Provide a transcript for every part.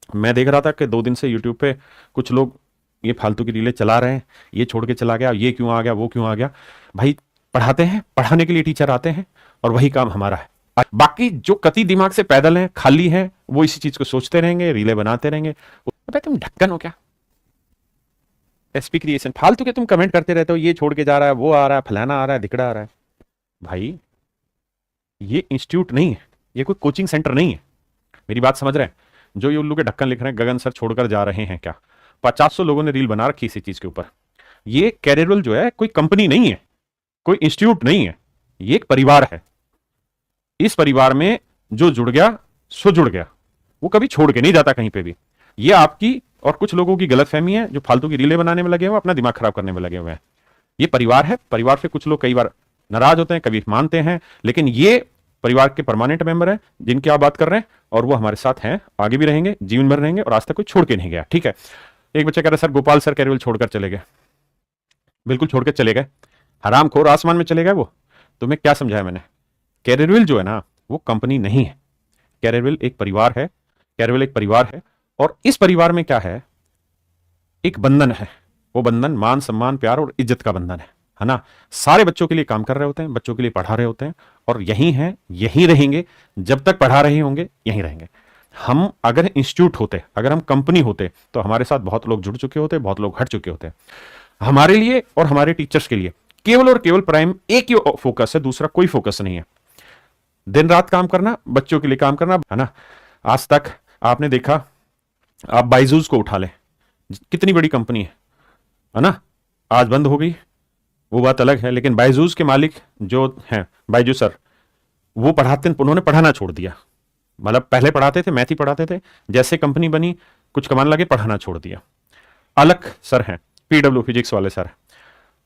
मैं देख रहा था कि 2 दिन से यूट्यूब पे कुछ लोग ये फालतू की रीलें चला रहे हैं, ये छोड़ के चला गया, ये क्यों आ गया, वो क्यों आ गया। भाई पढ़ाते हैं, पढ़ाने के लिए टीचर आते हैं और वही काम हमारा है। बाकी जो कति दिमाग से पैदल हैं, खाली हैं, वो इसी चीज को सोचते रहेंगे, रीले बनाते रहेंगे। भाई तुम ढक्कन हो क्या? एसपी क्रिएशन फालतू के तुम कमेंट करते रहते हो, ये छोड़ के जा रहा है, वो आ रहा है, फलाना आ रहा है, धिकड़ा आ रहा है। भाई ये इंस्टीट्यूट नहीं है, ये कोई कोचिंग सेंटर नहीं है। मेरी बात समझ रहे हैं? जो ये उल्लू के ढक्कन लिख रहे हैं, गगन सर छोड़कर जा रहे हैं क्या? 500 लोगों ने रील बना रखी इसी चीज के ऊपर। ये कैरियरल जो है कोई कंपनी नहीं है, कोई इंस्टीट्यूट नहीं है, ये एक परिवार है। इस परिवार में जो जुड़ गया सो जुड़ गया, वो कभी छोड़ के नहीं जाता कहीं पे भी। ये आपकी और कुछ लोगों की गलतफहमी है जो फालतू की रीलें बनाने में लगे हुए, अपना दिमाग खराब करने में लगे हुए हैं। ये परिवार है, परिवार से कुछ लोग कई बार नाराज होते हैं, कभी मानते हैं, लेकिन ये परिवार के परमानेंट मेंबर हैं जिनकी आप बात कर रहे हैं, और वो हमारे साथ हैं, आगे भी रहेंगे, जीवन भर रहेंगे, और आज तक कोई छोड़ के नहीं गया। ठीक है। एक बच्चा कह रहा है सर गोपाल सर कैरियर छोड़कर चले गए। बिल्कुल छोड़कर चले गए, हरामखोर आसमान में चले गए वो। तुम्हें क्या समझाया मैंने? कैरियरविल जो है ना, वो कंपनी नहीं है। कैरियरविल एक परिवार है, कैरियरविल एक परिवार है, और इस परिवार में क्या है, एक बंधन है। वो बंधन मान सम्मान प्यार और इज्जत का बंधन है ना। सारे बच्चों के लिए काम कर रहे होते हैं, बच्चों के लिए पढ़ा रहे होते हैं, और यही हैं, यही रहेंगे, जब तक पढ़ा रहे होंगे यहीं रहेंगे। हम अगर इंस्टीट्यूट होते, अगर हम कंपनी होते, तो हमारे साथ बहुत लोग जुड़ चुके होते, बहुत लोग हट चुके होते। हमारे लिए और हमारे टीचर्स के लिए केवल और केवल प्राइम एक ही फोकस है, दूसरा कोई फोकस नहीं है। दिन रात काम करना, बच्चों के लिए काम करना, है ना। आज तक आपने देखा, आप बाइजूस को उठा लें, कितनी बड़ी कंपनी है ना। आज बंद हो गई, वो बात अलग है, लेकिन बाइजूस के मालिक जो हैं बाइजू सर, वो पढ़ाते, उन्होंने पढ़ाना छोड़ दिया। मतलब पहले पढ़ाते थे, मैथ ही पढ़ाते थे, जैसे कंपनी बनी, कुछ कमाने लगे, पढ़ाना छोड़ दिया। अलग सर हैं, पीडब्ल्यू फिजिक्स वाले सर,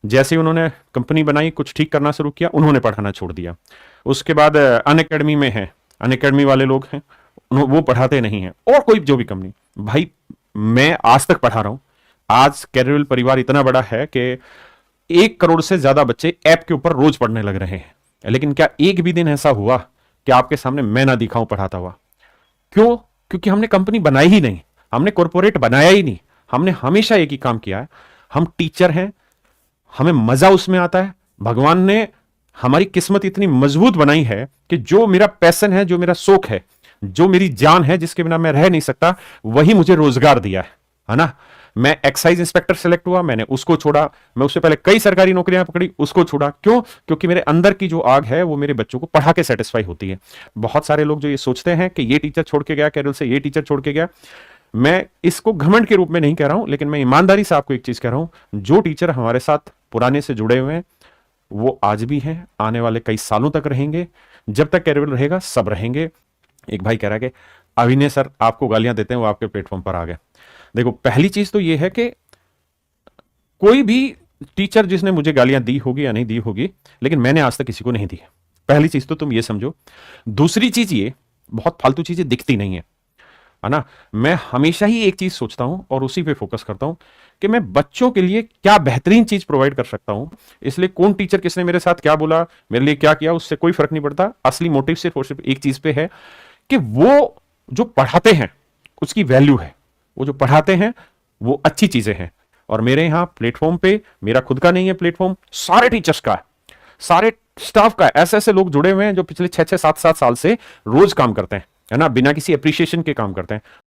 जैसे उन्होंने कंपनी बनाई, कुछ ठीक करना शुरू किया, उन्होंने पढ़ाना छोड़ दिया। उसके बाद अनअकैडमी में है, अनअकैडमी वाले लोग हैं, वो पढ़ाते नहीं हैं। और कोई जो भी कंपनी, भाई मैं आज तक पढ़ा रहा हूं। आज कैरियरविल परिवार इतना बड़ा है कि 1 करोड़ से ज्यादा बच्चे ऐप के ऊपर रोज पढ़ने लग रहे हैं। लेकिन क्या एक भी दिन ऐसा हुआ कि आपके सामने मैं ना दिखाऊं पढ़ाता हुआ? क्यों? क्योंकि हमने कंपनी बनाई ही नहीं, हमने कॉर्पोरेट बनाया ही नहीं। हमने हमेशा एक ही काम किया है, हम टीचर हैं, हमें मजा उसमें आता है। भगवान ने हमारी किस्मत इतनी मजबूत बनाई है कि जो मेरा पैशन है, जो मेरा शौक है, जो मेरी जान है, जिसके बिना मैं रह नहीं सकता, वही मुझे रोजगार दिया है ना। मैं एक्साइज इंस्पेक्टर सेलेक्ट हुआ, मैंने उसको छोड़ा। मैं उससे पहले कई सरकारी नौकरियां पकड़ी, उसको छोड़ा। क्यों? क्योंकि मेरे अंदर की जो आग है वो मेरे बच्चों को पढ़ा के सेटिस्फाई होती है। बहुत सारे लोग जो ये सोचते हैं कि ये टीचर छोड़ के गया कैरियर से, ये टीचर छोड़ के गया, मैं इसको घमंड के रूप में नहीं कह रहा हूं, लेकिन मैं ईमानदारी से आपको एक चीज कह रहा हूं, जो टीचर हमारे साथ पुराने से जुड़े हुए हैं, वो आज भी हैं, आने वाले कई सालों तक रहेंगे। जब तक कैरियर रहेगा, सब रहेंगे। एक भाई कह रहा है कि अभिनय सर आपको गालियां देते हैं, वो आपके प्लेटफॉर्म पर आ गए। देखो, पहली चीज तो ये है कि कोई भी टीचर जिसने मुझे गालियां दी होगी या नहीं दी होगी, लेकिन मैंने आज तक किसी को नहीं दी है। पहली चीज तो तुम ये समझो। दूसरी चीज, ये बहुत फालतू चीजें दिखती नहीं है ना। मैं हमेशा ही एक चीज सोचता हूं और उसी पे फोकस करता हूं कि मैं बच्चों के लिए क्या बेहतरीन चीज प्रोवाइड कर सकता हूं। इसलिए कौन टीचर किसने मेरे साथ क्या बोला, मेरे लिए क्या किया, उससे कोई फर्क नहीं पड़ता। असली मोटिव सिर्फ और सिर्फ एक चीज पे है कि वो जो पढ़ाते हैं उसकी वैल्यू है, वो जो पढ़ाते हैं वो अच्छी चीजें हैं। और मेरे यहां प्लेटफॉर्म पे, मेरा खुद का नहीं है प्लेटफॉर्म, सारे टीचर्स का है, सारे स्टाफ का है। ऐसे ऐसे लोग जुड़े हुए हैं जो पिछले 6-6, 7-7 साल से रोज काम करते हैं, है ना, बिना किसी अप्रिसिएशन के काम करते हैं।